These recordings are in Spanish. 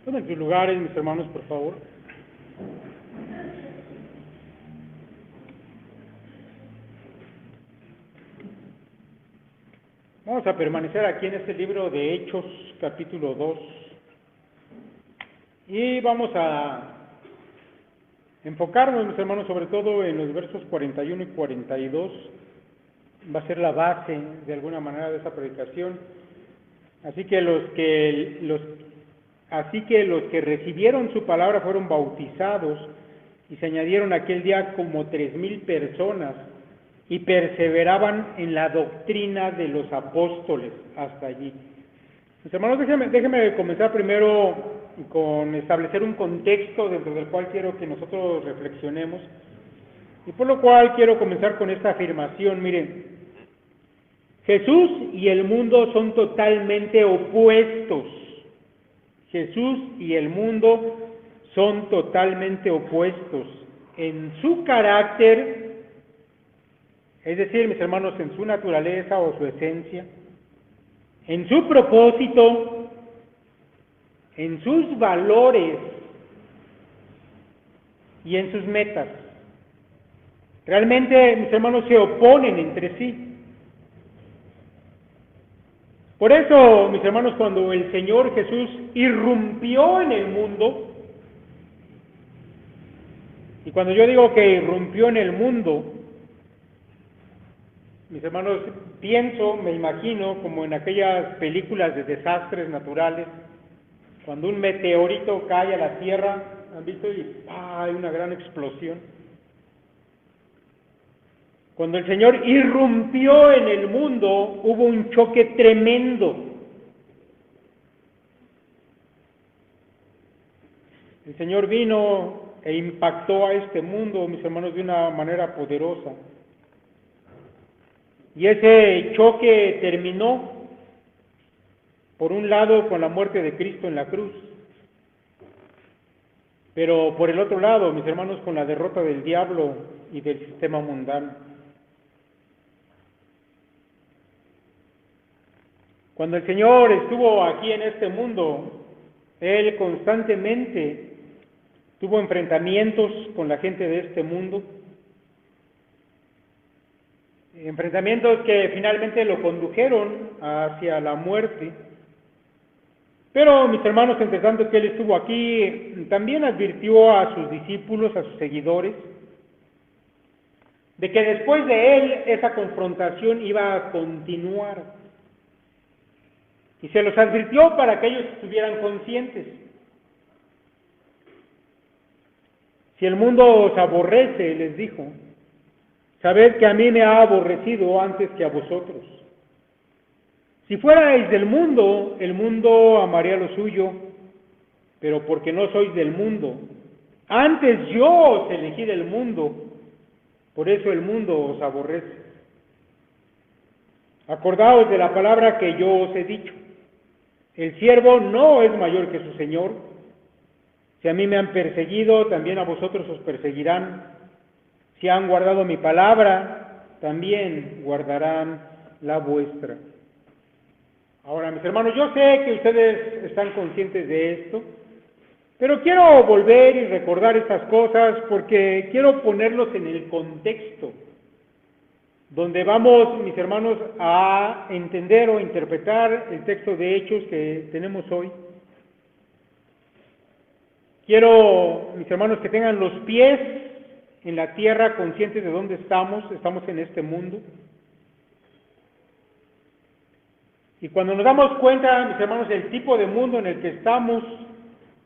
Tomen sus lugares, mis hermanos, por favor. Vamos a permanecer aquí en este libro de Hechos, capítulo 2. Y vamos a enfocarnos, mis hermanos, sobre todo en los versos 41 y 42. Va a ser la base, de alguna manera, de esa predicación. Así que los que recibieron su palabra fueron bautizados y se añadieron aquel día como 3,000 personas y perseveraban en la doctrina de los apóstoles hasta allí. Mis hermanos, déjenme comenzar primero con establecer un contexto dentro del cual quiero que nosotros reflexionemos, y por lo cual quiero comenzar con esta afirmación. Miren, Jesús y el mundo son totalmente opuestos. Jesús y el mundo son totalmente opuestos en su carácter, es decir, mis hermanos, en su naturaleza o su esencia, en su propósito, en sus valores y en sus metas. Realmente, mis hermanos, se oponen entre sí. Por eso, mis hermanos, cuando el Señor Jesús irrumpió en el mundo, y cuando yo digo que irrumpió en el mundo, mis hermanos, me imagino como en aquellas películas de desastres naturales, cuando un meteorito cae a la Tierra, ¿han visto? Y hay una gran explosión. Cuando el Señor irrumpió en el mundo, hubo un choque tremendo. El Señor vino e impactó a este mundo, mis hermanos, de una manera poderosa. Y ese choque terminó, por un lado, con la muerte de Cristo en la cruz, pero por el otro lado, mis hermanos, con la derrota del diablo y del sistema mundano. Cuando el Señor estuvo aquí en este mundo, Él constantemente tuvo enfrentamientos con la gente de este mundo, enfrentamientos que finalmente lo condujeron hacia la muerte. Pero, mis hermanos, entre tanto que Él estuvo aquí, también advirtió a sus discípulos, a sus seguidores, de que después de Él esa confrontación iba a continuar. Y se los advirtió para que ellos estuvieran conscientes. Si el mundo os aborrece, les dijo, sabed que a mí me ha aborrecido antes que a vosotros. Si fuerais del mundo, el mundo amaría lo suyo, pero porque no sois del mundo, antes yo os elegí del mundo, por eso el mundo os aborrece. Acordaos de la palabra que yo os he dicho. El siervo no es mayor que su señor. Si a mí me han perseguido, también a vosotros os perseguirán. Si han guardado mi palabra, también guardarán la vuestra. Ahora, mis hermanos, yo sé que ustedes están conscientes de esto, pero quiero volver y recordar estas cosas porque quiero ponerlos en el contexto donde vamos, mis hermanos, a entender o interpretar el texto de Hechos que tenemos hoy. Quiero, mis hermanos, que tengan los pies en la tierra, conscientes de dónde estamos en este mundo. Y cuando nos damos cuenta, mis hermanos, del tipo de mundo en el que estamos,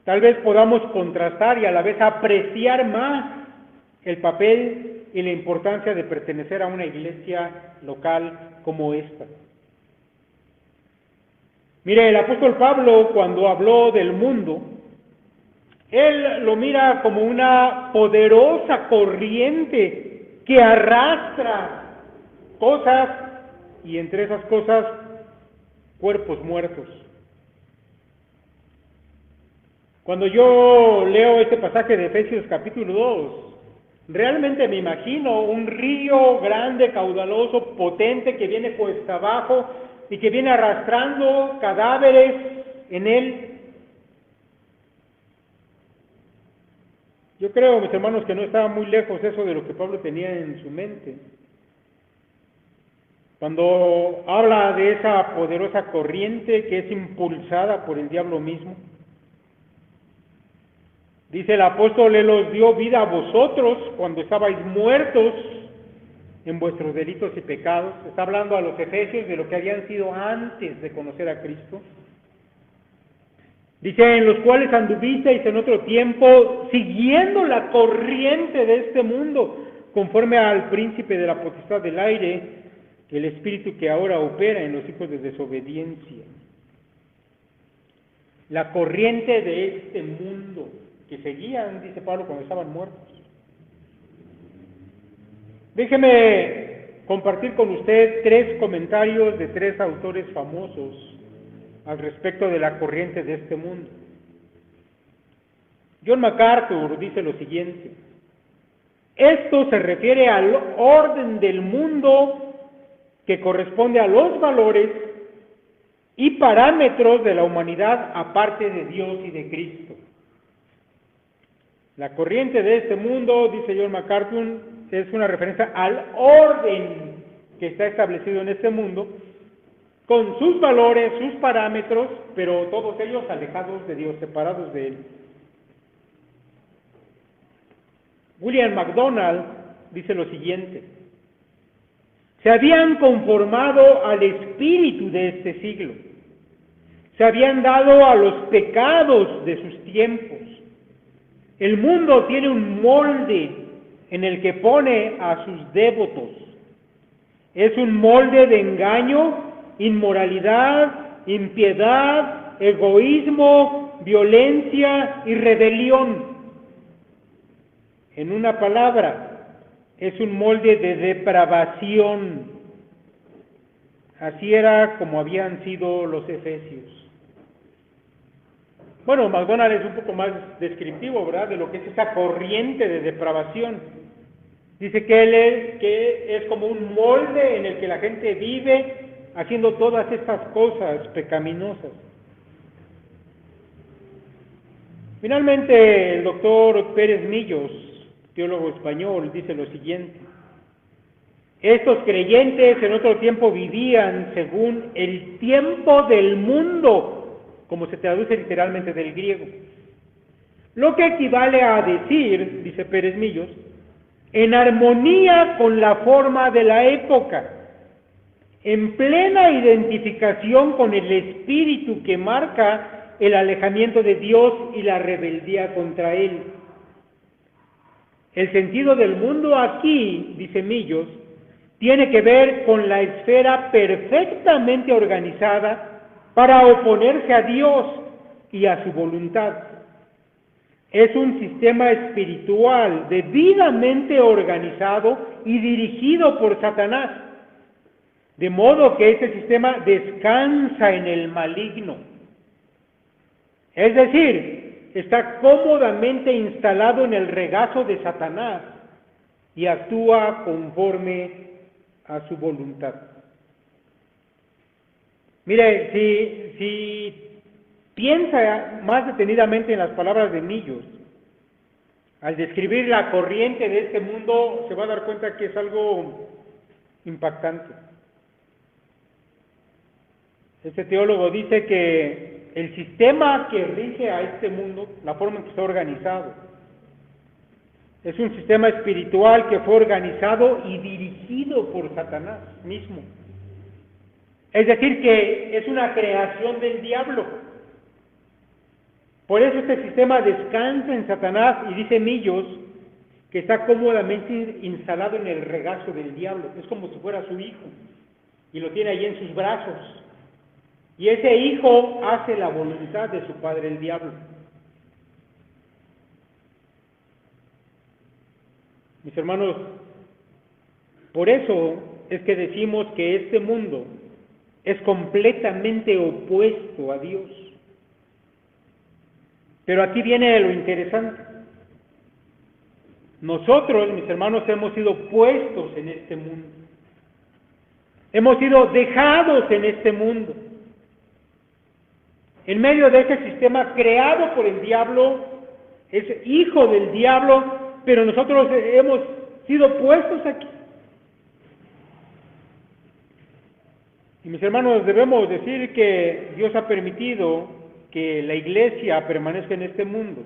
tal vez podamos contrastar y a la vez apreciar más el papel y la importancia de pertenecer a una iglesia local como esta. Mire, el apóstol Pablo, cuando habló del mundo, él lo mira como una poderosa corriente que arrastra cosas, y entre esas cosas, cuerpos muertos. Cuando yo leo este pasaje de Efesios capítulo 2, realmente me imagino un río grande, caudaloso, potente, que viene cuesta abajo y que viene arrastrando cadáveres en él. Yo creo, mis hermanos, que no estaba muy lejos eso de lo que Pablo tenía en su mente. Cuando habla de esa poderosa corriente que es impulsada por el diablo mismo, dice el apóstol: Él os dio vida a vosotros cuando estabais muertos en vuestros delitos y pecados. Está hablando a los efesios de lo que habían sido antes de conocer a Cristo. Dice: en los cuales anduvisteis en otro tiempo, siguiendo la corriente de este mundo, conforme al príncipe de la potestad del aire, el espíritu que ahora opera en los hijos de desobediencia. La corriente de este mundo que seguían, dice Pablo, cuando estaban muertos. Déjeme compartir con usted 3 comentarios de 3 autores famosos al respecto de la corriente de este mundo. John MacArthur dice lo siguiente: esto se refiere al orden del mundo que corresponde a los valores y parámetros de la humanidad aparte de Dios y de Cristo. La corriente de este mundo, dice John MacArthur, es una referencia al orden que está establecido en este mundo, con sus valores, sus parámetros, pero todos ellos alejados de Dios, separados de Él. William MacDonald dice lo siguiente: se habían conformado al espíritu de este siglo, se habían dado a los pecados de sus tiempos. El mundo tiene un molde en el que pone a sus devotos. Es un molde de engaño, inmoralidad, impiedad, egoísmo, violencia y rebelión. En una palabra, es un molde de depravación. Así era como habían sido los efesios. Bueno, MacDonald es un poco más descriptivo, ¿verdad?, de lo que es esa corriente de depravación. Dice que es como un molde en el que la gente vive haciendo todas estas cosas pecaminosas. Finalmente, el doctor Pérez Millos, teólogo español, dice lo siguiente: estos creyentes en otro tiempo vivían según el tiempo del mundo, como se traduce literalmente del griego, lo que equivale a decir, dice Pérez Millos, en armonía con la forma de la época, en plena identificación con el espíritu que marca el alejamiento de Dios y la rebeldía contra Él. El sentido del mundo aquí, dice Millos, tiene que ver con la esfera perfectamente organizada para oponerse a Dios y a su voluntad. Es un sistema espiritual debidamente organizado y dirigido por Satanás, de modo que este sistema descansa en el maligno. Es decir, está cómodamente instalado en el regazo de Satanás y actúa conforme a su voluntad. Mire, si piensa más detenidamente en las palabras de Millos, al describir la corriente de este mundo, se va a dar cuenta que es algo impactante. Este teólogo dice que el sistema que rige a este mundo, la forma en que está organizado, es un sistema espiritual que fue organizado y dirigido por Satanás mismo. Es decir, que es una creación del diablo. Por eso este sistema descansa en Satanás, y dice Millos que está cómodamente instalado en el regazo del diablo. Es como si fuera su hijo, y lo tiene allí en sus brazos. Y ese hijo hace la voluntad de su padre, el diablo. Mis hermanos, por eso es que decimos que este mundo es completamente opuesto a Dios. Pero aquí viene lo interesante. Nosotros, mis hermanos, hemos sido puestos en este mundo. Hemos sido dejados en este mundo. En medio de ese sistema creado por el diablo, es hijo del diablo, pero nosotros hemos sido puestos aquí. Y mis hermanos, debemos decir que Dios ha permitido que la iglesia permanezca en este mundo,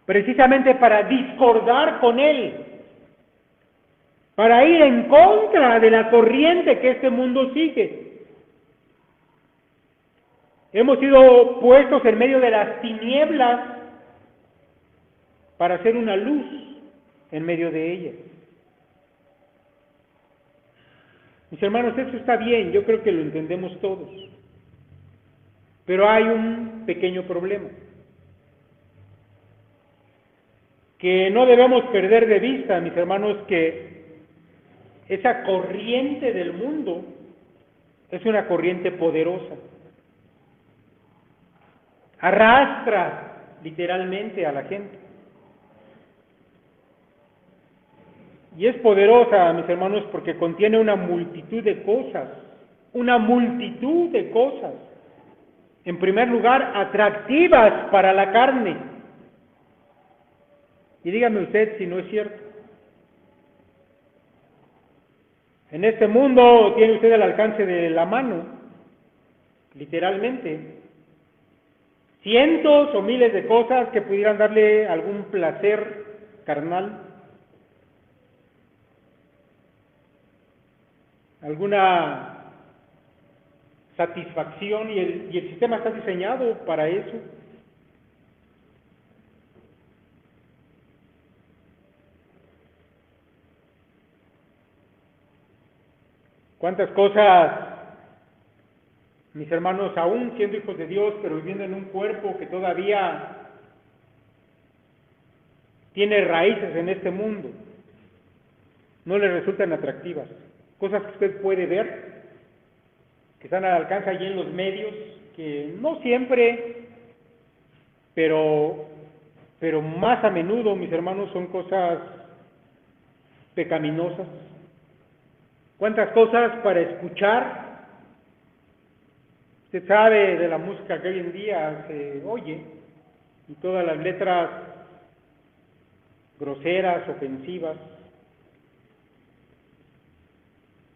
precisamente para discordar con Él, para ir en contra de la corriente que este mundo sigue. Hemos sido puestos en medio de las tinieblas para hacer una luz en medio de ellas. Mis hermanos, eso está bien, yo creo que lo entendemos todos. Pero hay un pequeño problema que no debemos perder de vista, mis hermanos, que esa corriente del mundo es una corriente poderosa. Arrastra literalmente a la gente. Y es poderosa, mis hermanos, porque contiene una multitud de cosas. En primer lugar, atractivas para la carne. Y dígame usted si no es cierto. En este mundo tiene usted al alcance de la mano, literalmente, cientos o miles de cosas que pudieran darle algún placer carnal, alguna satisfacción, y el sistema está diseñado para eso. ¿Cuántas cosas, mis hermanos, aún siendo hijos de Dios, pero viviendo en un cuerpo que todavía tiene raíces en este mundo, no le resultan atractivas? Cosas que usted puede ver, que están al alcance allí en los medios, que no siempre, pero más a menudo, mis hermanos, son cosas pecaminosas. ¿Cuántas cosas para escuchar? Usted sabe de la música que hoy en día se oye, y todas las letras groseras, ofensivas,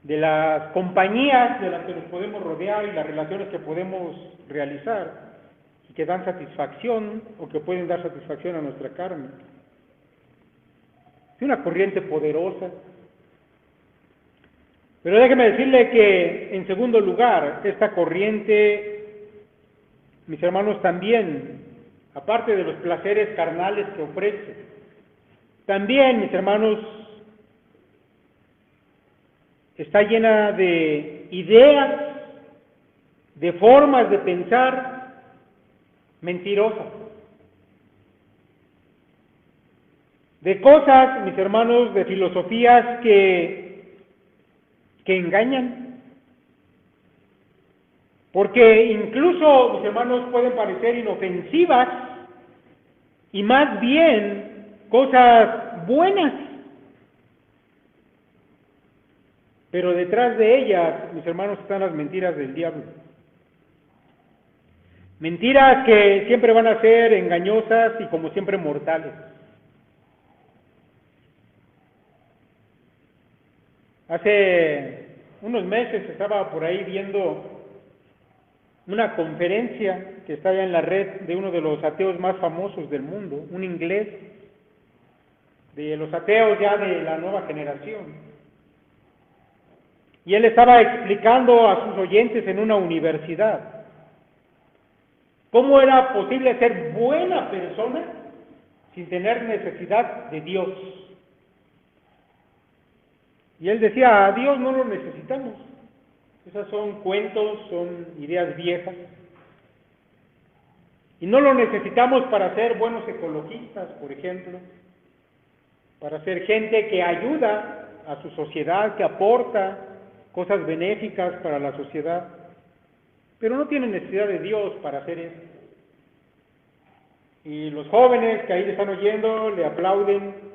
de las compañías de las que nos podemos rodear y las relaciones que podemos realizar y que dan satisfacción o que pueden dar satisfacción a nuestra carne. Es una corriente poderosa. Pero déjeme decirle que, en segundo lugar, esta corriente, mis hermanos, también, aparte de los placeres carnales que ofrece, también, mis hermanos, está llena de ideas, de formas de pensar mentirosas, de cosas, mis hermanos, de filosofías que engañan, porque incluso, mis hermanos, pueden parecer inofensivas y más bien cosas buenas, pero detrás de ellas, mis hermanos, están las mentiras del diablo. Mentiras que siempre van a ser engañosas y como siempre mortales. Hace unos meses estaba por ahí viendo una conferencia que está ya en la red de uno de los ateos más famosos del mundo, un inglés, de los ateos ya de la nueva generación. Y él estaba explicando a sus oyentes en una universidad cómo era posible ser buena persona sin tener necesidad de Dios. Y él decía, a Dios no lo necesitamos. Esas son cuentos, son ideas viejas. Y no lo necesitamos para ser buenos ecologistas, por ejemplo, para ser gente que ayuda a su sociedad, que aporta cosas benéficas para la sociedad, pero no tienen necesidad de Dios para hacer eso. Y los jóvenes que ahí le están oyendo le aplauden.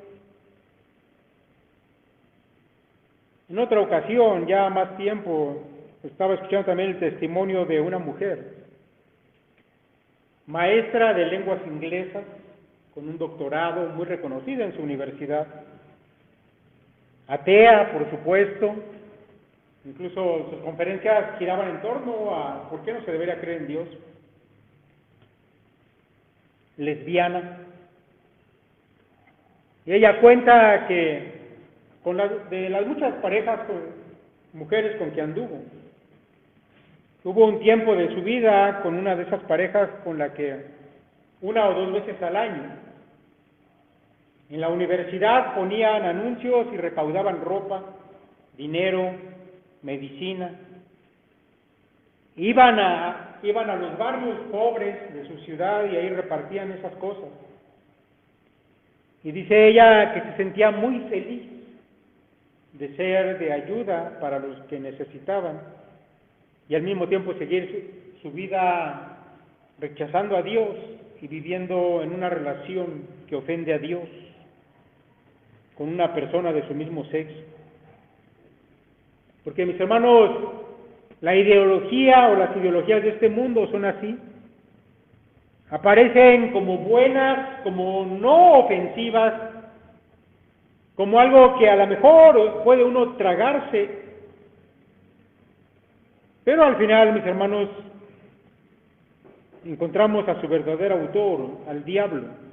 En otra ocasión, ya más tiempo, estaba escuchando también el testimonio de una mujer, maestra de lenguas inglesas, con un doctorado, muy reconocida en su universidad. Atea, por supuesto, incluso sus conferencias giraban en torno a ¿por qué no se debería creer en Dios? Lesbiana. Y ella cuenta que de las muchas parejas, mujeres con que anduvo, hubo un tiempo de su vida con una de esas parejas con la que 1 o 2 veces al año en la universidad ponían anuncios y recaudaban ropa, dinero, medicina. Iban a los barrios pobres de su ciudad y ahí repartían esas cosas. Y dice ella que se sentía muy feliz de ser de ayuda para los que necesitaban y al mismo tiempo seguir su vida rechazando a Dios y viviendo en una relación que ofende a Dios con una persona de su mismo sexo. Porque, mis hermanos, la ideología o las ideologías de este mundo son así. Aparecen como buenas, como no ofensivas, como algo que a lo mejor puede uno tragarse, pero al final, mis hermanos, encontramos a su verdadero autor, al diablo.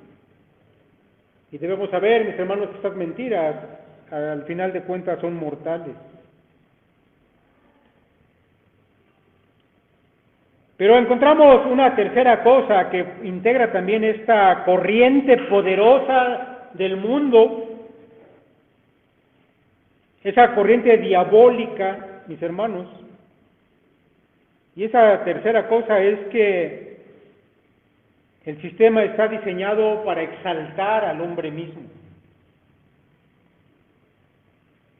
Y debemos saber, mis hermanos, que estas mentiras, al final de cuentas, son mortales. Pero encontramos una tercera cosa que integra también esta corriente poderosa del mundo, esa corriente diabólica, mis hermanos. Y esa tercera cosa es que el sistema está diseñado para exaltar al hombre mismo.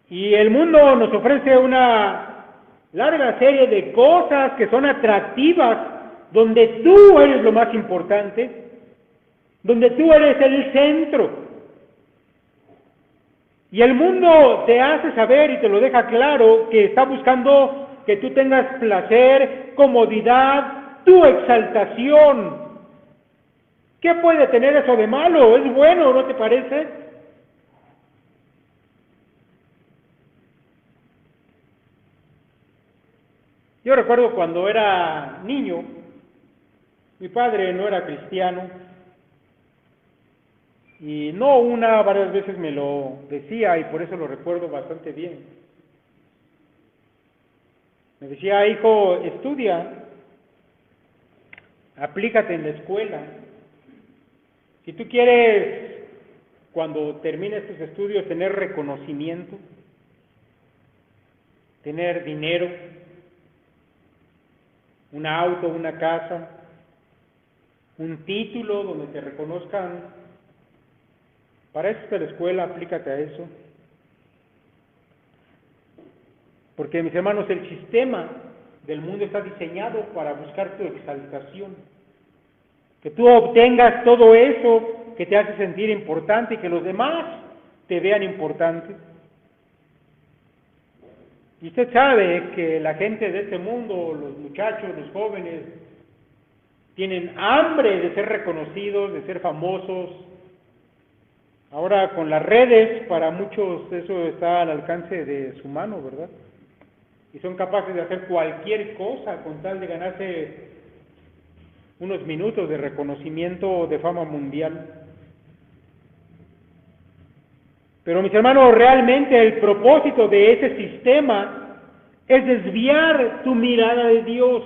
Y el mundo nos ofrece una larga serie de cosas que son atractivas, donde tú eres lo más importante, donde tú eres el centro. Y el mundo te hace saber y te lo deja claro que está buscando que tú tengas placer, comodidad, tu exaltación. ¿Qué puede tener eso de malo? ¿Es bueno, no te parece? Yo recuerdo cuando era niño, mi padre no era cristiano, y varias veces me lo decía, y por eso lo recuerdo bastante bien. Me decía, hijo, estudia, aplícate en la escuela. Si tú quieres, cuando termines tus estudios, tener reconocimiento, tener dinero, un auto, una casa, un título donde te reconozcan, para eso está la escuela, aplícate a eso. Porque, mis hermanos, el sistema del mundo está diseñado para buscar tu exaltación. Que tú obtengas todo eso que te hace sentir importante y que los demás te vean importante. Y usted sabe que la gente de este mundo, los muchachos, los jóvenes, tienen hambre de ser reconocidos, de ser famosos. Ahora con las redes, para muchos eso está al alcance de su mano, ¿verdad? Y son capaces de hacer cualquier cosa con tal de ganarse unos minutos de reconocimiento o de fama mundial. Pero, mis hermanos, realmente el propósito de ese sistema es desviar tu mirada de Dios.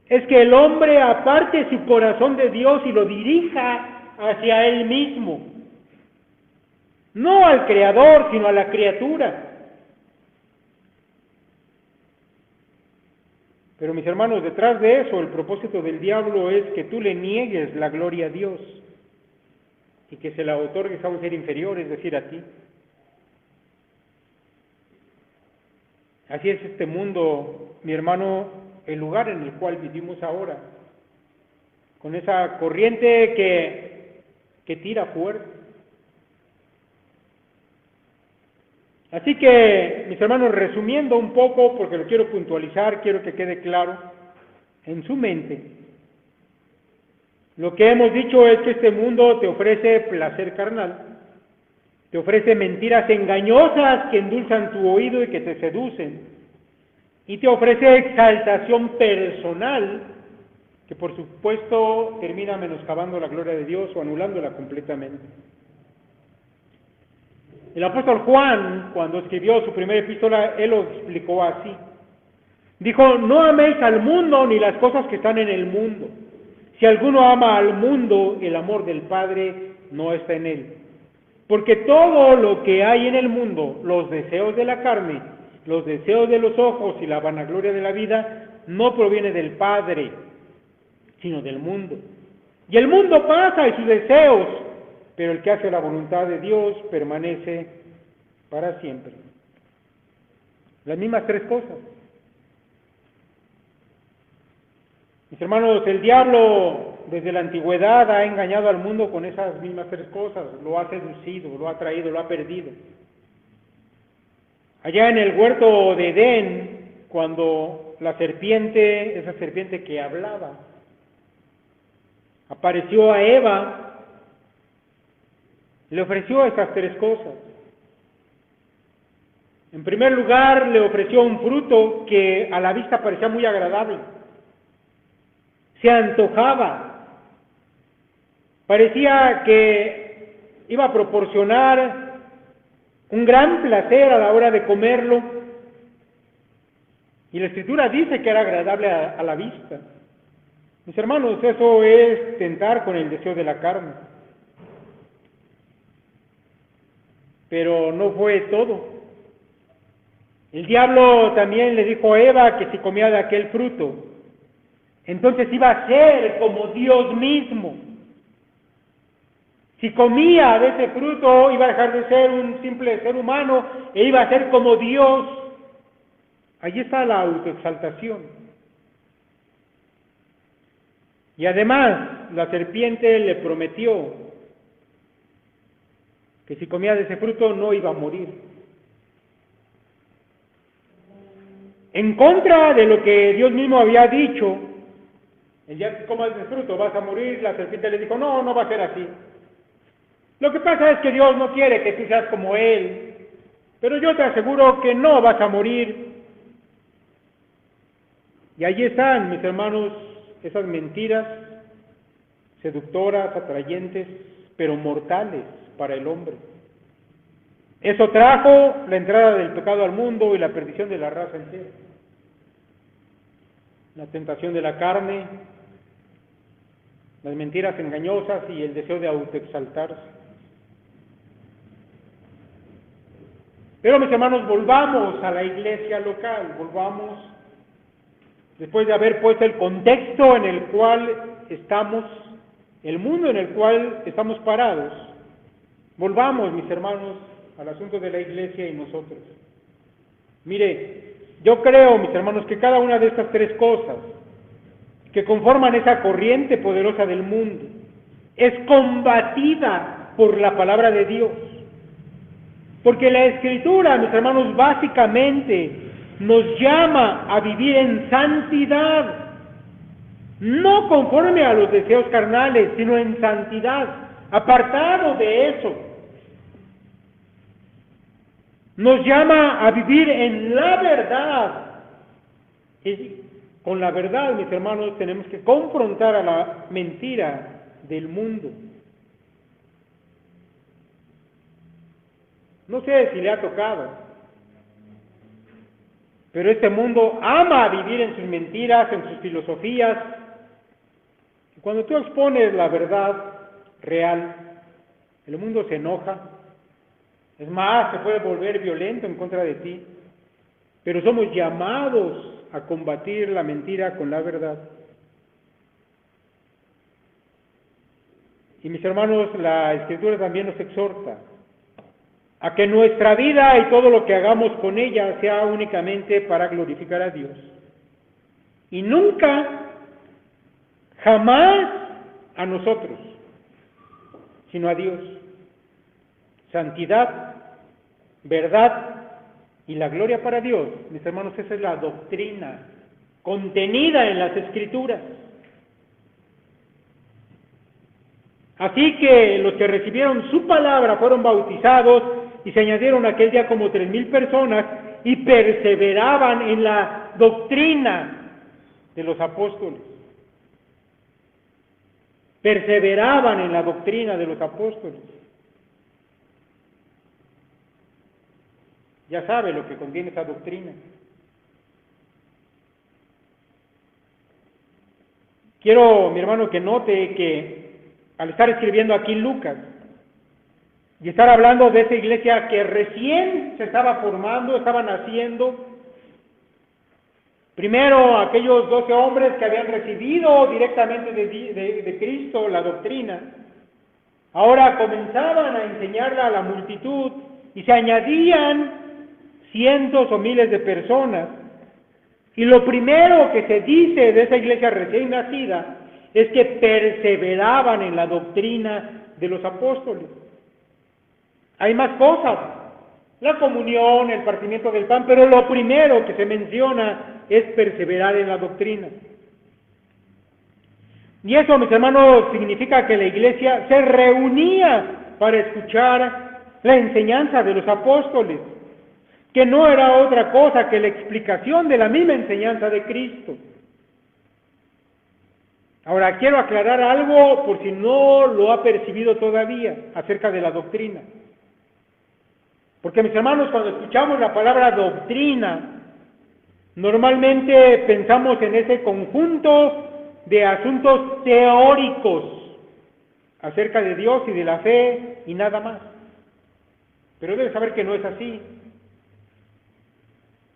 Es que el hombre aparte su corazón de Dios y lo dirija hacia él mismo. No al Creador, sino a la criatura. Pero, mis hermanos, detrás de eso, el propósito del diablo es que tú le niegues la gloria a Dios y que se la otorgues a un ser inferior, es decir, a ti. Así es este mundo, mi hermano, el lugar en el cual vivimos ahora, con esa corriente que tira fuerte. Así que, mis hermanos, resumiendo un poco, porque lo quiero puntualizar, quiero que quede claro en su mente, Lo que hemos dicho es que este mundo te ofrece placer carnal, te ofrece mentiras engañosas que endulzan tu oído y que te seducen, y te ofrece exaltación personal, que por supuesto termina menoscabando la gloria de Dios o anulándola completamente. El apóstol Juan, cuando escribió su primera epístola, él lo explicó así. Dijo, no améis al mundo ni las cosas que están en el mundo. Si alguno ama al mundo, el amor del Padre no está en él. Porque todo lo que hay en el mundo, los deseos de la carne, los deseos de los ojos y la vanagloria de la vida, no proviene del Padre, sino del mundo. Y el mundo pasa y sus deseos, pero el que hace la voluntad de Dios permanece para siempre. Las mismas tres cosas. Mis hermanos, el diablo desde la antigüedad ha engañado al mundo con esas mismas tres cosas, lo ha seducido, lo ha traído, lo ha perdido. Allá en el huerto de Edén, cuando la serpiente, esa serpiente que hablaba, apareció a Eva, le ofreció estas tres cosas. En primer lugar, le ofreció un fruto que a la vista parecía muy agradable. Se antojaba. Parecía que iba a proporcionar un gran placer a la hora de comerlo. Y la Escritura dice que era agradable a la vista. Mis hermanos, eso es tentar con el deseo de la carne. Pero no fue todo. El diablo también le dijo a Eva que si comía de aquel fruto, entonces iba a ser como Dios mismo. Si comía de ese fruto, iba a dejar de ser un simple ser humano e iba a ser como Dios. Allí está la autoexaltación. Y además, la serpiente le prometió que si comía de ese fruto no iba a morir. En contra de lo que Dios mismo había dicho, el día que comas de ese fruto vas a morir, la serpiente le dijo, no, no va a ser así. Lo que pasa es que Dios no quiere que tú seas como Él, pero yo te aseguro que no vas a morir. Y allí están, mis hermanos, esas mentiras seductoras, atrayentes, pero mortales para el hombre. Eso trajo la entrada del pecado al mundo y la perdición de la raza entera. La tentación de la carne, las mentiras engañosas y el deseo de autoexaltarse. Pero mis hermanos, volvamos a la iglesia local, volvamos, después de haber puesto el contexto en el cual estamos, el mundo en el cual estamos parados, volvamos, mis hermanos, al asunto de la iglesia y nosotros. Mire, yo creo, mis hermanos, que cada una de estas tres cosas que conforman esa corriente poderosa del mundo es combatida por la palabra de Dios. Porque la Escritura, mis hermanos, básicamente nos llama a vivir en santidad, no conforme a los deseos carnales, sino en santidad, apartado de eso. Nos llama a vivir en la verdad. Y con la verdad, mis hermanos, tenemos que confrontar a la mentira del mundo. No sé si le ha tocado, pero este mundo ama vivir en sus mentiras, en sus filosofías. Cuando tú expones la verdad real, el mundo se enoja. Es más, se puede volver violento en contra de ti. Pero somos llamados a combatir la mentira con la verdad. Y mis hermanos, la Escritura también nos exhorta a que nuestra vida y todo lo que hagamos con ella sea únicamente para glorificar a Dios. Y nunca, jamás a nosotros, sino a Dios. Santidad, verdad y la gloria para Dios. Mis hermanos, esa es la doctrina contenida en las Escrituras. Así que los que recibieron su palabra fueron bautizados y se añadieron aquel día como 3,000 personas y perseveraban en la doctrina de los apóstoles. Perseveraban en la doctrina de los apóstoles. Ya sabe lo que contiene esa doctrina. Quiero, mi hermano, que note que al estar escribiendo aquí Lucas y estar hablando de esa iglesia que recién se estaba formando, estaba naciendo, primero aquellos 12 hombres que habían recibido directamente de Cristo la doctrina, ahora comenzaban a enseñarla a la multitud y se añadían cientos o miles de personas. Y lo primero que se dice de esa iglesia recién nacida es que perseveraban en la doctrina de los apóstoles. Hay más cosas, la comunión, el partimiento del pan, pero lo primero que se menciona es perseverar en la doctrina. Y eso, mis hermanos, significa que la iglesia se reunía para escuchar la enseñanza de los apóstoles, que no era otra cosa que la explicación de la misma enseñanza de Cristo. Ahora, quiero aclarar algo por si no lo ha percibido todavía acerca de la doctrina. Porque, mis hermanos, cuando escuchamos la palabra doctrina, normalmente pensamos en ese conjunto de asuntos teóricos acerca de Dios y de la fe y nada más. Pero debe saber que no es así.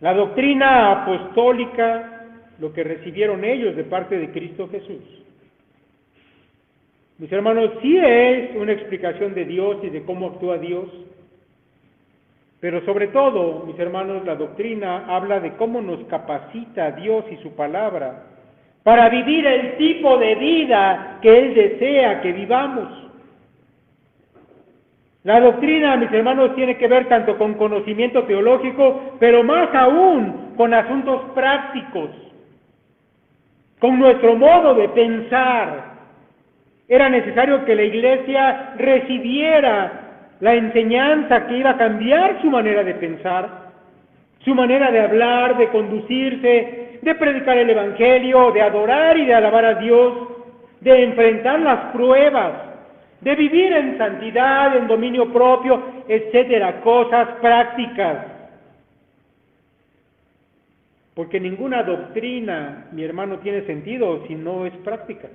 La doctrina apostólica, lo que recibieron ellos de parte de Cristo Jesús, mis hermanos, sí es una explicación de Dios y de cómo actúa Dios, pero sobre todo, mis hermanos, la doctrina habla de cómo nos capacita Dios y su palabra para vivir el tipo de vida que Él desea que vivamos. La doctrina, mis hermanos, tiene que ver tanto con conocimiento teológico, pero más aún con asuntos prácticos, con nuestro modo de pensar. Era necesario que la iglesia recibiera la enseñanza que iba a cambiar su manera de pensar, su manera de hablar, de conducirse, de predicar el Evangelio, de adorar y de alabar a Dios, de enfrentar las pruebas, de vivir en santidad, en dominio propio, etcétera, cosas prácticas. Porque ninguna doctrina, mi hermano, tiene sentido si no es práctica.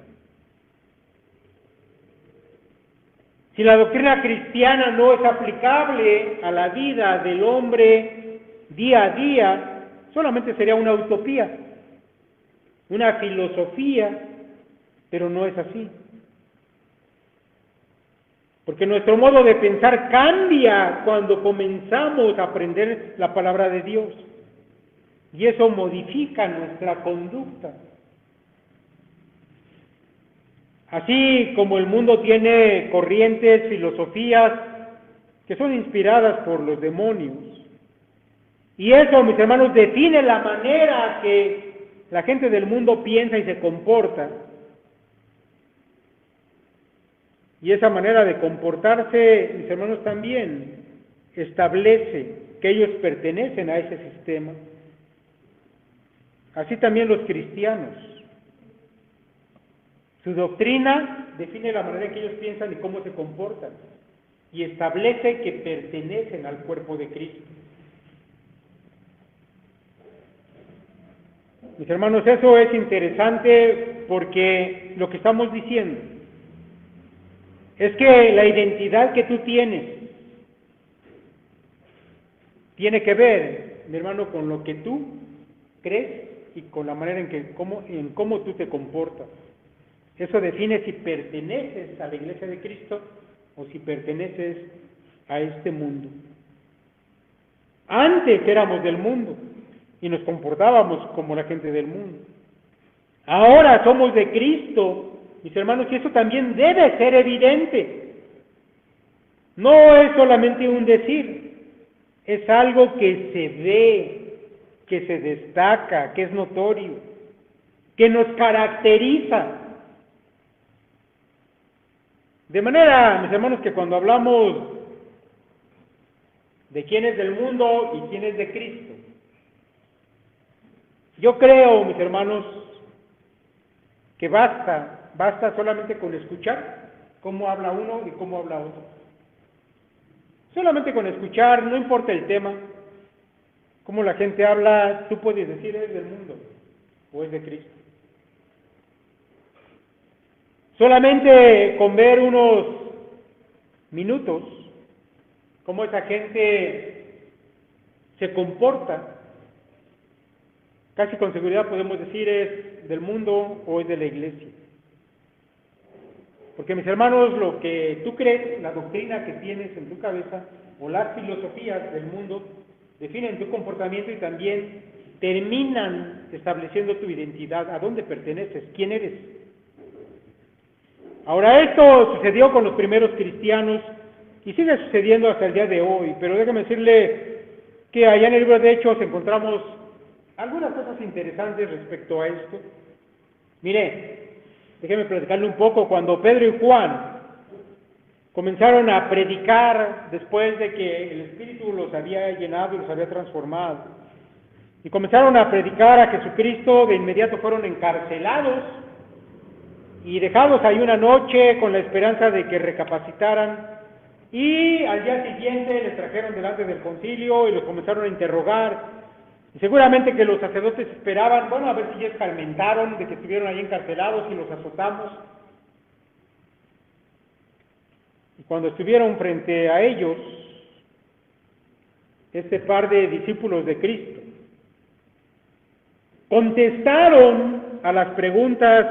Si la doctrina cristiana no es aplicable a la vida del hombre día a día, solamente sería una utopía, una filosofía, pero no es así. Porque nuestro modo de pensar cambia cuando comenzamos a aprender la palabra de Dios. Y eso modifica nuestra conducta. Así como el mundo tiene corrientes, filosofías que son inspiradas por los demonios. Y eso, mis hermanos, define la manera que la gente del mundo piensa y se comporta. Y esa manera de comportarse, mis hermanos, también establece que ellos pertenecen a ese sistema. Así también los cristianos. Su doctrina define la manera en que ellos piensan y cómo se comportan. Y establece que pertenecen al cuerpo de Cristo. Mis hermanos, eso es interesante porque lo que estamos diciendo es que la identidad que tú tienes tiene que ver, mi hermano, con lo que tú crees y con la manera en cómo tú te comportas. Eso define si perteneces a la iglesia de Cristo o si perteneces a este mundo. Antes éramos del mundo y nos comportábamos como la gente del mundo. Ahora somos de Cristo. Mis hermanos, y eso también debe ser evidente. No es solamente un decir, es algo que se ve, que se destaca, que es notorio, que nos caracteriza. De manera, mis hermanos, que cuando hablamos de quién es del mundo y quién es de Cristo, yo creo, mis hermanos, que basta solamente con escuchar cómo habla uno y cómo habla otro. Solamente con escuchar, no importa el tema, cómo la gente habla, tú puedes decir es del mundo o es de Cristo. Solamente con ver unos minutos cómo esa gente se comporta, casi con seguridad podemos decir es del mundo o es de la iglesia. Porque, mis hermanos, lo que tú crees, la doctrina que tienes en tu cabeza o las filosofías del mundo definen tu comportamiento y también terminan estableciendo tu identidad, a dónde perteneces, quién eres. Ahora, esto sucedió con los primeros cristianos y sigue sucediendo hasta el día de hoy, pero déjame decirle que allá en el libro de Hechos encontramos algunas cosas interesantes respecto a esto. Mire, déjeme platicarle un poco. Cuando Pedro y Juan comenzaron a predicar después de que el Espíritu los había llenado y los había transformado, y comenzaron a predicar a Jesucristo, de inmediato fueron encarcelados y dejados ahí una noche con la esperanza de que recapacitaran, y al día siguiente les trajeron delante del concilio y los comenzaron a interrogar. Y seguramente que los sacerdotes esperaban, bueno, a ver si ya escarmentaron de que estuvieron ahí encarcelados y los azotamos. Y cuando estuvieron frente a ellos, este par de discípulos de Cristo contestaron a las preguntas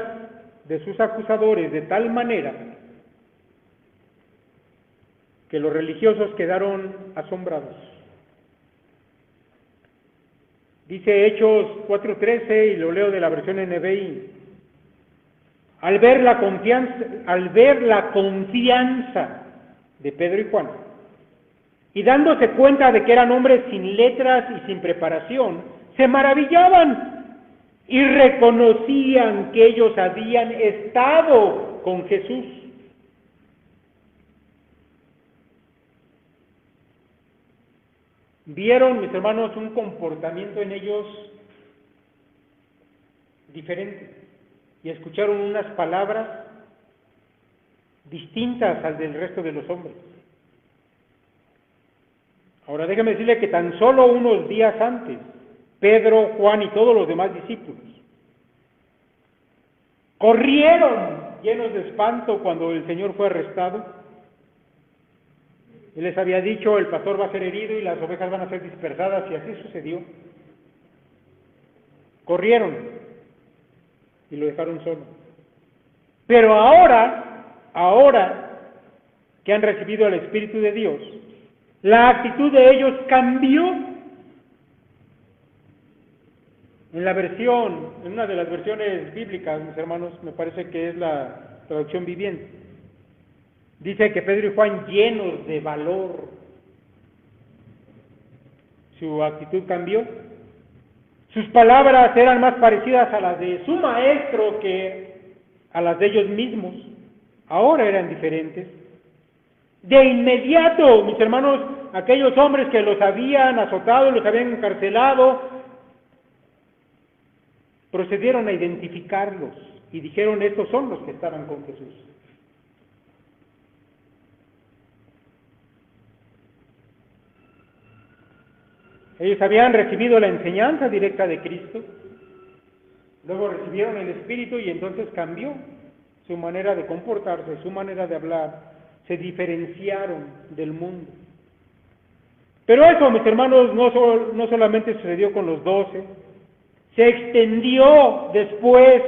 de sus acusadores de tal manera que los religiosos quedaron asombrados. Dice Hechos 4:13, y lo leo de la versión NBI, al ver la confianza de Pedro y Juan, y dándose cuenta de que eran hombres sin letras y sin preparación, se maravillaban y reconocían que ellos habían estado con Jesús. Vieron, mis hermanos, un comportamiento en ellos diferente y escucharon unas palabras distintas al del resto de los hombres. Ahora déjeme decirle que tan solo unos días antes, Pedro, Juan y todos los demás discípulos corrieron llenos de espanto cuando el Señor fue arrestado. Él les había dicho, el pastor va a ser herido y las ovejas van a ser dispersadas, y así sucedió. Corrieron y lo dejaron solo. Pero ahora que han recibido el Espíritu de Dios, la actitud de ellos cambió. En una de las versiones bíblicas, mis hermanos, me parece que es la traducción viviente, dice que Pedro y Juan, llenos de valor, su actitud cambió. Sus palabras eran más parecidas a las de su maestro que a las de ellos mismos. Ahora eran diferentes. De inmediato, mis hermanos, aquellos hombres que los habían azotado, los habían encarcelado, procedieron a identificarlos y dijeron, estos son los que estaban con Jesús. Ellos habían recibido la enseñanza directa de Cristo, luego recibieron el Espíritu y entonces cambió su manera de comportarse, su manera de hablar, se diferenciaron del mundo. Pero eso, mis hermanos, no solamente sucedió con los 12, se extendió después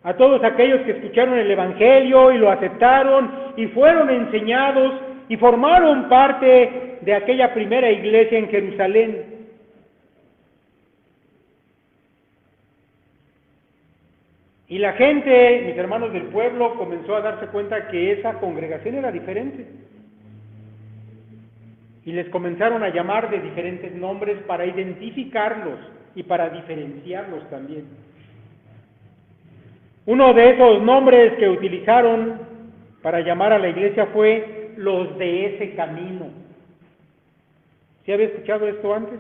a todos aquellos que escucharon el Evangelio y lo aceptaron y fueron enseñados y formaron parte de aquella primera iglesia en Jerusalén. Y la gente, mis hermanos del pueblo, comenzó a darse cuenta que esa congregación era diferente. Y les comenzaron a llamar de diferentes nombres para identificarlos y para diferenciarlos también. Uno de esos nombres que utilizaron para llamar a la iglesia fue los de ese camino. ¿Sí había escuchado esto antes?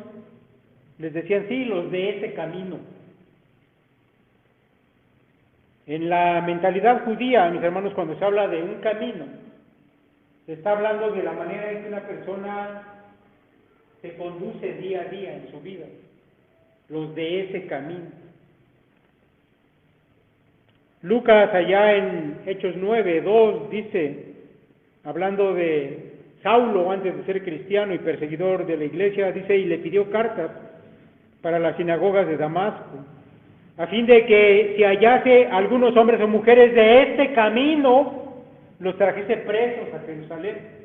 Les decían, sí, los de ese camino. En la mentalidad judía, mis hermanos, cuando se habla de un camino, se está hablando de la manera en que una persona se conduce día a día en su vida. Los de ese camino. Lucas, allá en Hechos 9:2, dice, hablando de Saulo antes de ser cristiano y perseguidor de la iglesia, dice, y le pidió cartas para las sinagogas de Damasco, a fin de que si hallase algunos hombres o mujeres de este camino, los trajese presos a Jerusalén.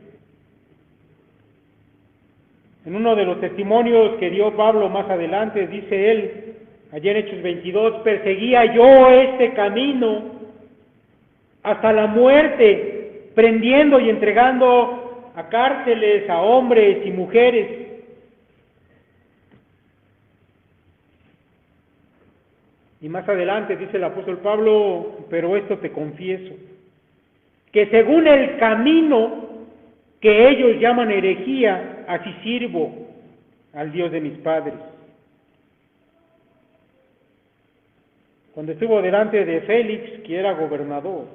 En uno de los testimonios que dio Pablo más adelante, dice él, allá en Hechos 22, perseguía yo este camino hasta la muerte, prendiendo y entregando a cárceles a hombres y mujeres. Y más adelante dice el apóstol Pablo, pero esto te confieso, que según el camino que ellos llaman herejía, así sirvo al Dios de mis padres. Cuando estuvo delante de Félix, que era gobernador,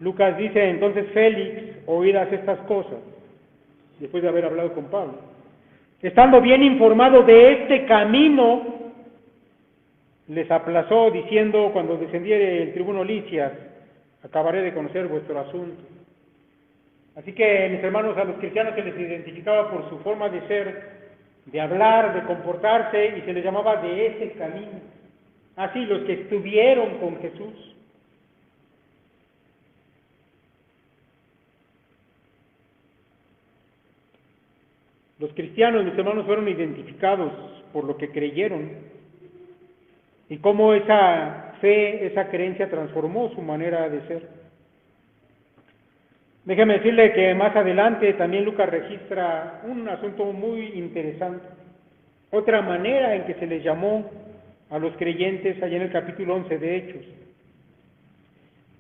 Lucas dice, entonces Félix, oídas estas cosas, después de haber hablado con Pablo, estando bien informado de este camino, les aplazó diciendo, cuando descendiere el tribuno Licias, acabaré de conocer vuestro asunto. Así que, mis hermanos, a los cristianos se les identificaba por su forma de ser, de hablar, de comportarse, y se les llamaba de ese camino. Así, los que estuvieron con Jesús. Los cristianos, mis hermanos, fueron identificados por lo que creyeron y cómo esa fe, esa creencia transformó su manera de ser. Déjeme decirle que más adelante también Lucas registra un asunto muy interesante, otra manera en que se les llamó a los creyentes allá en el capítulo 11 de Hechos.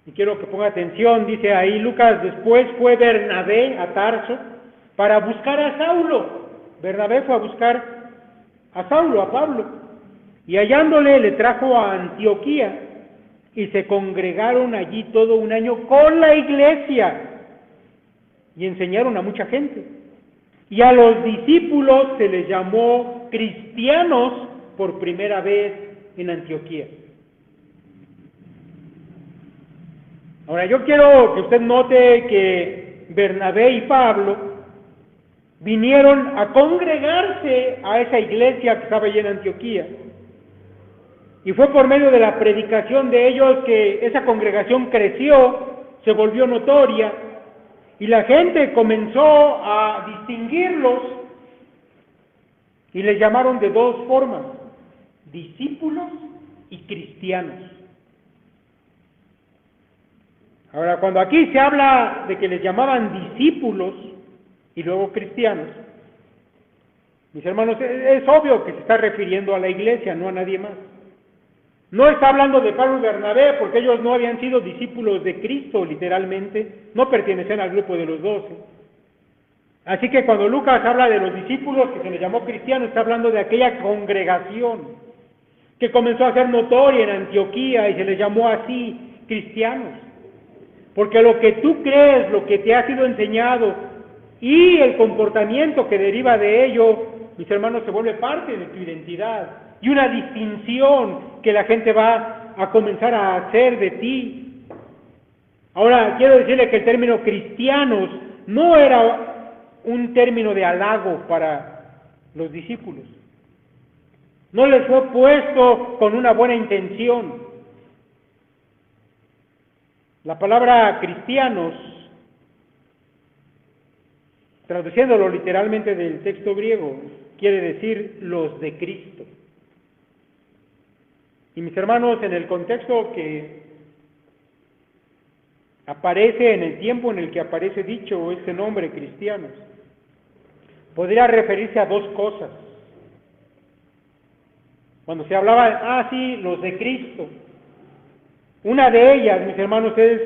Y quiero que ponga atención, dice ahí Lucas, después fue Bernabé a Tarso para buscar a Saulo. Bernabé fue a buscar a Saulo, a Pablo, y hallándole le trajo a Antioquía, y se congregaron allí todo un año con la iglesia, y enseñaron a mucha gente. Y a los discípulos se les llamó cristianos por primera vez en Antioquía. Ahora yo quiero que usted note que Bernabé y Pablo vinieron a congregarse a esa iglesia que estaba allí en Antioquía. Y fue por medio de la predicación de ellos que esa congregación creció, se volvió notoria, y la gente comenzó a distinguirlos, y les llamaron de dos formas, discípulos y cristianos. Ahora, cuando aquí se habla de que les llamaban discípulos y luego cristianos, mis hermanos, es obvio que se está refiriendo a la iglesia, no a nadie más. No está hablando de Pablo y Bernabé, porque ellos no habían sido discípulos de Cristo, literalmente, no pertenecían al grupo de los 12. Así que cuando Lucas habla de los discípulos, que se les llamó cristianos, está hablando de aquella congregación que comenzó a ser notoria en Antioquía y se les llamó así, cristianos. Porque lo que tú crees, lo que te ha sido enseñado y el comportamiento que deriva de ello, mis hermanos, se vuelve parte de tu identidad y una distinción que la gente va a comenzar a hacer de ti. Ahora, quiero decirle que el término cristianos no era un término de halago para los discípulos. No les fue puesto con una buena intención. La palabra cristianos, traduciéndolo literalmente del texto griego, quiere decir los de Cristo. Y mis hermanos, en el contexto que aparece, en el tiempo en el que aparece dicho este nombre, cristianos, podría referirse a dos cosas. Cuando se hablaba, sí, los de Cristo, Una de ellas, mis hermanos, es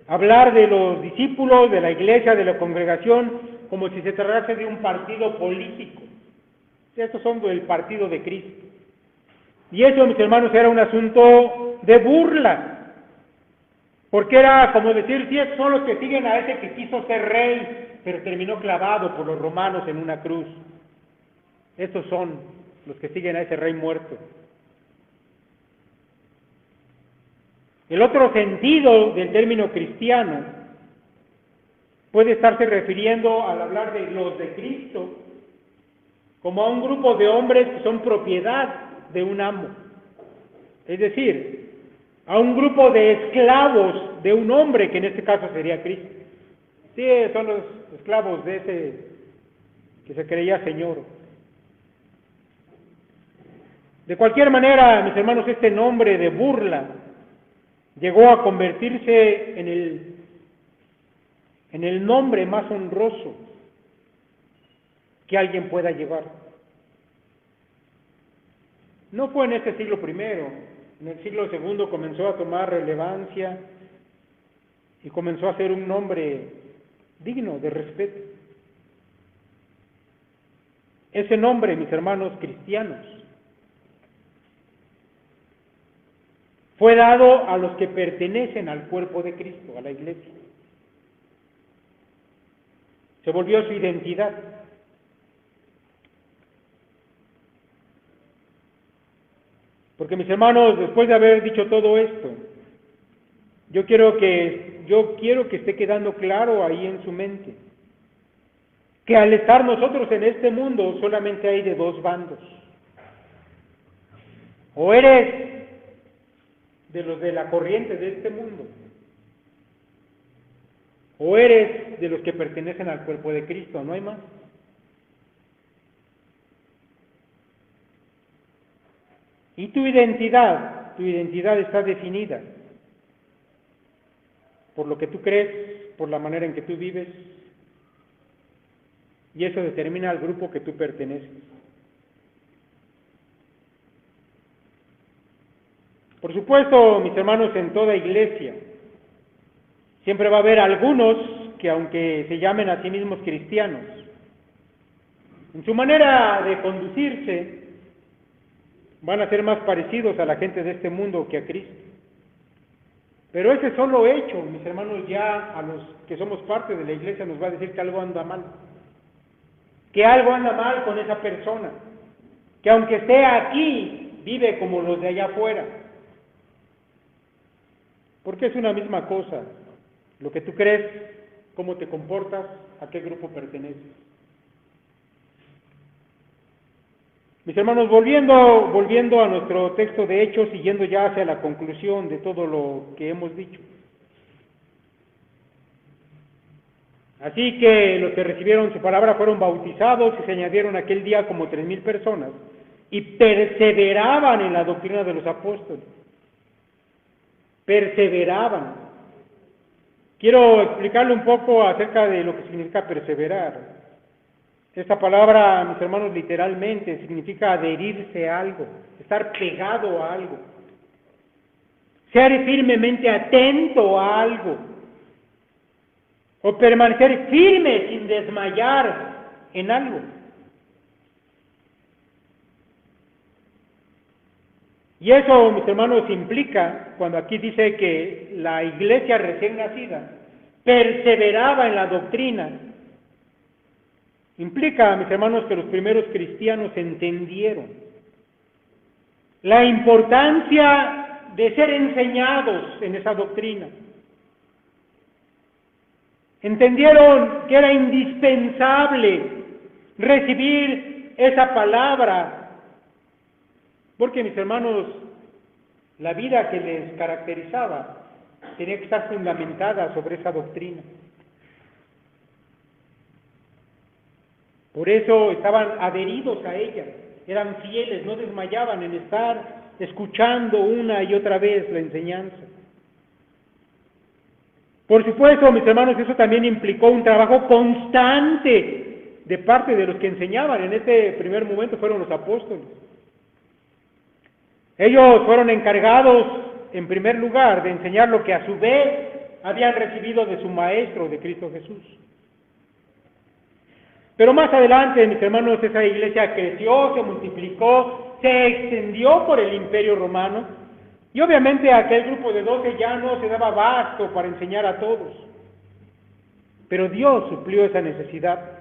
hablar de los discípulos, de la iglesia, de la congregación, como si se tratase de un partido político. Estos son del partido de Cristo. Y eso, mis hermanos, era un asunto de burla, porque era como decir, sí, estos son los que siguen a ese que quiso ser rey, pero terminó clavado por los romanos en una cruz. Estos son los que siguen a ese rey muerto. El otro sentido del término cristiano puede estarse refiriendo, al hablar de los de Cristo, como a un grupo de hombres que son propiedad de un amo. Es decir, a un grupo de esclavos de un hombre, que en este caso sería Cristo. Sí, son los esclavos de ese que se creía Señor. De cualquier manera, mis hermanos, este nombre de burla llegó a convertirse en el nombre más honroso que alguien pueda llevar. No fue en este siglo primero, en el siglo segundo comenzó a tomar relevancia y comenzó a ser un nombre digno de respeto. Ese nombre, mis hermanos cristianos, fue dado a los que pertenecen al cuerpo de Cristo, a la iglesia. Se volvió su identidad. Porque, mis hermanos, después de haber dicho todo esto, yo quiero que esté quedando claro ahí en su mente que al estar nosotros en este mundo solamente hay de dos bandos. O eres de los de la corriente de este mundo, o eres de los que pertenecen al cuerpo de Cristo, no hay más. Y tu identidad está definida por lo que tú crees, por la manera en que tú vives, y eso determina al grupo que tú perteneces. Por supuesto, mis hermanos, en toda iglesia siempre va a haber algunos que, aunque se llamen a sí mismos cristianos, en su manera de conducirse van a ser más parecidos a la gente de este mundo que a Cristo. Pero ese solo hecho, mis hermanos, ya a los que somos parte de la iglesia nos va a decir que algo anda mal. Que algo anda mal con esa persona. Que aunque esté aquí, vive como los de allá afuera. Porque es una misma cosa. Lo que tú crees, cómo te comportas, a qué grupo perteneces. Mis hermanos, volviendo a nuestro texto de Hechos, siguiendo ya hacia la conclusión de todo lo que hemos dicho. Así que los que recibieron su palabra fueron bautizados y se añadieron aquel día como 3,000 personas y perseveraban en la doctrina de los apóstoles. Perseveraban. Quiero explicarle un poco acerca de lo que significa perseverar. Esta palabra, mis hermanos, literalmente significa adherirse a algo, estar pegado a algo, ser firmemente atento a algo, o permanecer firme sin desmayar en algo. Y eso, mis hermanos, implica, cuando aquí dice que la iglesia recién nacida perseveraba en la doctrina, implica, mis hermanos, que los primeros cristianos entendieron la importancia de ser enseñados en esa doctrina. Entendieron que era indispensable recibir esa palabra, porque, mis hermanos, la vida que les caracterizaba tenía que estar fundamentada sobre esa doctrina. Por eso estaban adheridos a ella, eran fieles, no desmayaban en estar escuchando una y otra vez la enseñanza. Por supuesto, mis hermanos, eso también implicó un trabajo constante de parte de los que enseñaban. En este primer momento fueron los apóstoles. Ellos fueron encargados en primer lugar, de enseñar lo que a su vez habían recibido de su Maestro, de Cristo Jesús. Pero más adelante, mis hermanos, esa iglesia creció, se multiplicó, se extendió por el Imperio Romano, y obviamente aquel grupo de 12 ya no se daba abasto para enseñar a todos. Pero Dios suplió esa necesidad.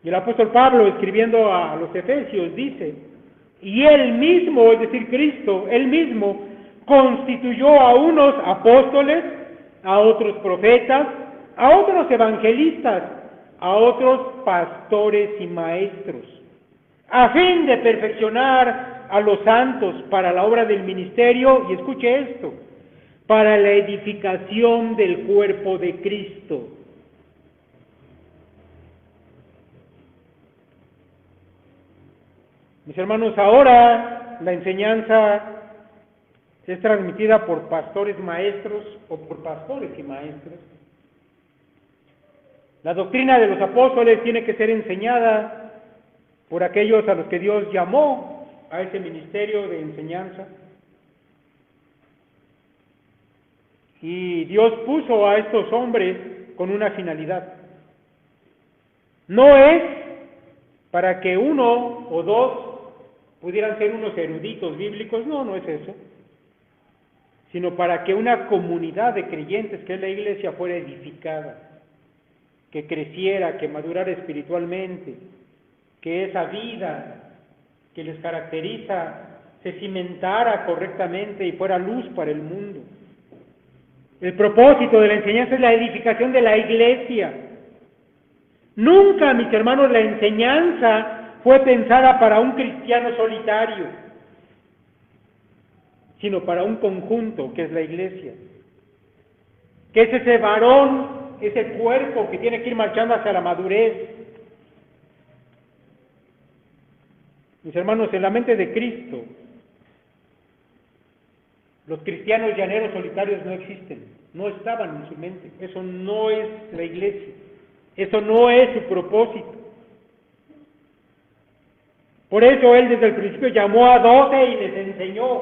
Y el apóstol Pablo, escribiendo a los Efesios, dice: y Él mismo, es decir, Cristo, Él mismo, constituyó a unos apóstoles, a otros profetas, a otros evangelistas, a otros pastores y maestros, a fin de perfeccionar a los santos para la obra del ministerio, y escuche esto, para la edificación del cuerpo de Cristo. Mis hermanos, ahora la enseñanza es transmitida por pastores maestros o por pastores y maestros. La doctrina de los apóstoles tiene que ser enseñada por aquellos a los que Dios llamó a ese ministerio de enseñanza. Y Dios puso a estos hombres con una finalidad. No es para que uno o dos pudieran ser unos eruditos bíblicos, no es eso, sino para que una comunidad de creyentes, que es la iglesia, fuera edificada, que creciera, que madurara espiritualmente, que esa vida que les caracteriza se cimentara correctamente y fuera luz para el mundo. El propósito de la enseñanza es la edificación de la iglesia. Nunca, mis hermanos, la enseñanza fue pensada para un cristiano solitario, sino para un conjunto que es la iglesia, que es ese varón, ese cuerpo que tiene que ir marchando hacia la madurez. Mis hermanos, en la mente de Cristo, los cristianos llaneros solitarios no existen, no estaban en su mente. Eso no es la iglesia, eso no es su propósito. Por eso Él desde el principio llamó a 12 y les enseñó.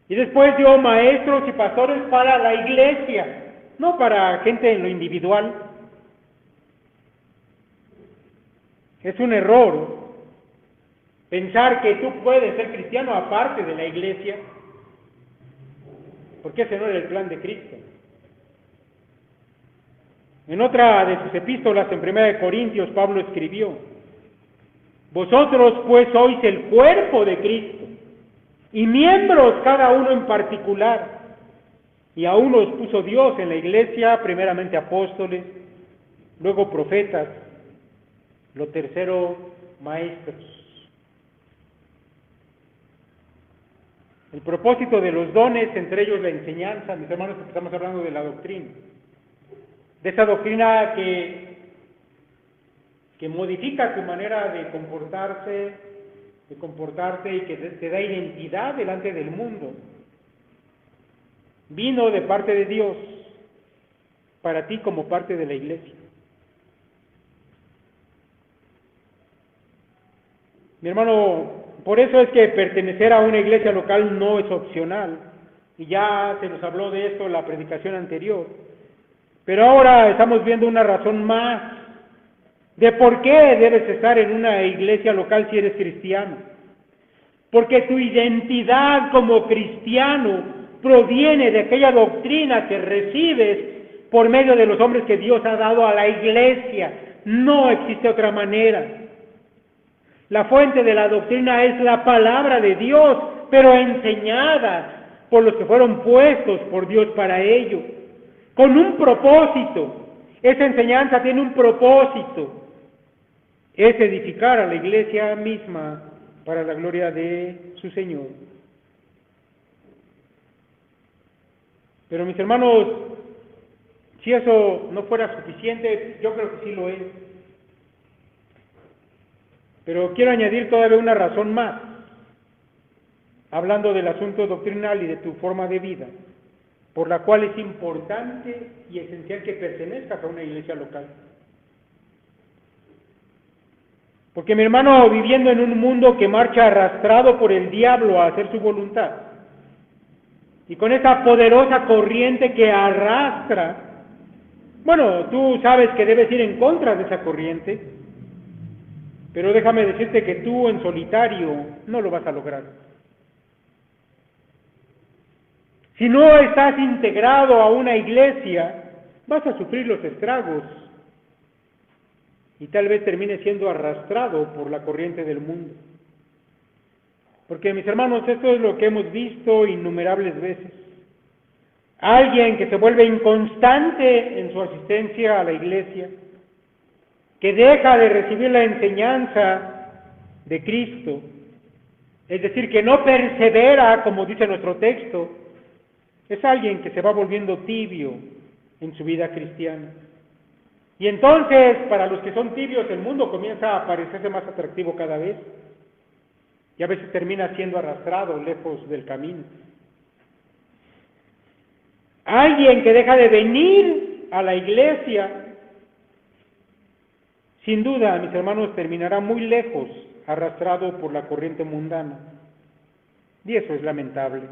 Y después dio maestros y pastores para la iglesia, no para gente en lo individual. Es un error pensar que tú puedes ser cristiano aparte de la iglesia, porque ese no era el plan de Cristo. En otra de sus epístolas, en 1 Corintios, Pablo escribió: vosotros pues sois el cuerpo de Cristo, y miembros cada uno en particular, y a unos puso Dios en la iglesia, primeramente apóstoles, luego profetas, lo tercero maestros. El propósito de los dones, entre ellos la enseñanza, mis hermanos, estamos hablando de la doctrina, de esa doctrina que modifica tu manera de comportarte y que te da identidad delante del mundo. Vino de parte de Dios para ti como parte de la iglesia. Mi hermano, por eso es que pertenecer a una iglesia local no es opcional, y ya se nos habló de esto en la predicación anterior, pero ahora estamos viendo una razón más de por qué debes estar en una iglesia local si eres cristiano. Porque tu identidad como cristiano proviene de aquella doctrina que recibes por medio de los hombres que Dios ha dado a la iglesia. No existe otra manera. La fuente de la doctrina es la palabra de Dios, pero enseñada por los que fueron puestos por Dios para ello, con un propósito. Esa enseñanza tiene un propósito: es edificar a la iglesia misma para la gloria de su Señor. Pero mis hermanos, si eso no fuera suficiente, yo creo que sí lo es. Pero quiero añadir todavía una razón más, hablando del asunto doctrinal y de tu forma de vida, por la cual es importante y esencial que pertenezcas a una iglesia local. Porque mi hermano, viviendo en un mundo que marcha arrastrado por el diablo a hacer su voluntad, y con esa poderosa corriente que arrastra, bueno, tú sabes que debes ir en contra de esa corriente, pero déjame decirte que tú en solitario no lo vas a lograr. Si no estás integrado a una iglesia, vas a sufrir los estragos y tal vez termine siendo arrastrado por la corriente del mundo. Porque, mis hermanos, esto es lo que hemos visto innumerables veces. Alguien que se vuelve inconstante en su asistencia a la iglesia, que deja de recibir la enseñanza de Cristo, es decir, que no persevera, como dice nuestro texto, es alguien que se va volviendo tibio en su vida cristiana. Y entonces, para los que son tibios, el mundo comienza a parecerse más atractivo cada vez, y a veces termina siendo arrastrado lejos del camino. Alguien que deja de venir a la iglesia, sin duda, mis hermanos, terminará muy lejos, arrastrado por la corriente mundana. Y eso es lamentable.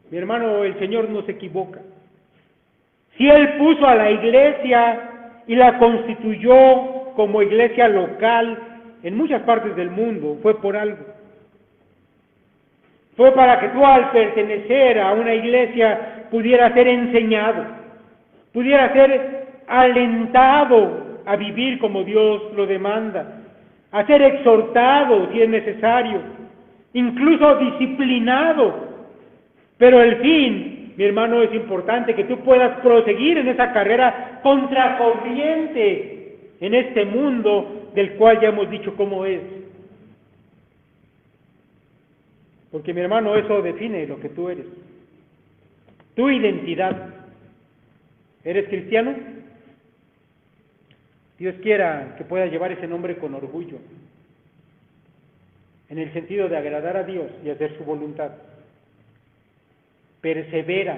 Mi hermano, el Señor no se equivoca. Si Él puso a la iglesia y la constituyó como iglesia local en muchas partes del mundo, fue por algo. Fue para que tú, al pertenecer a una iglesia, pudieras ser enseñado, pudieras ser alentado a vivir como Dios lo demanda, a ser exhortado si es necesario, incluso disciplinado. Pero el fin, mi hermano, es importante, que tú puedas proseguir en esa carrera contracorriente en este mundo del cual ya hemos dicho cómo es. Porque, mi hermano, eso define lo que tú eres. Tu identidad. ¿Eres cristiano? Dios quiera que puedas llevar ese nombre con orgullo, en el sentido de agradar a Dios y hacer su voluntad. Persevera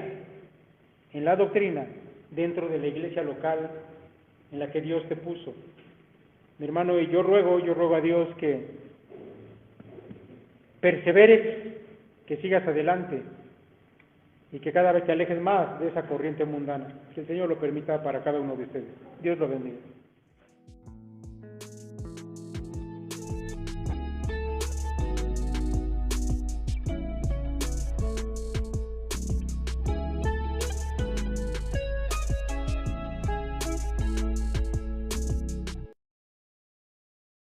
en la doctrina dentro de la iglesia local en la que Dios te puso. Mi hermano, y yo ruego a Dios que perseveres, que sigas adelante y que cada vez te alejes más de esa corriente mundana. Que el Señor lo permita para cada uno de ustedes. Dios lo bendiga.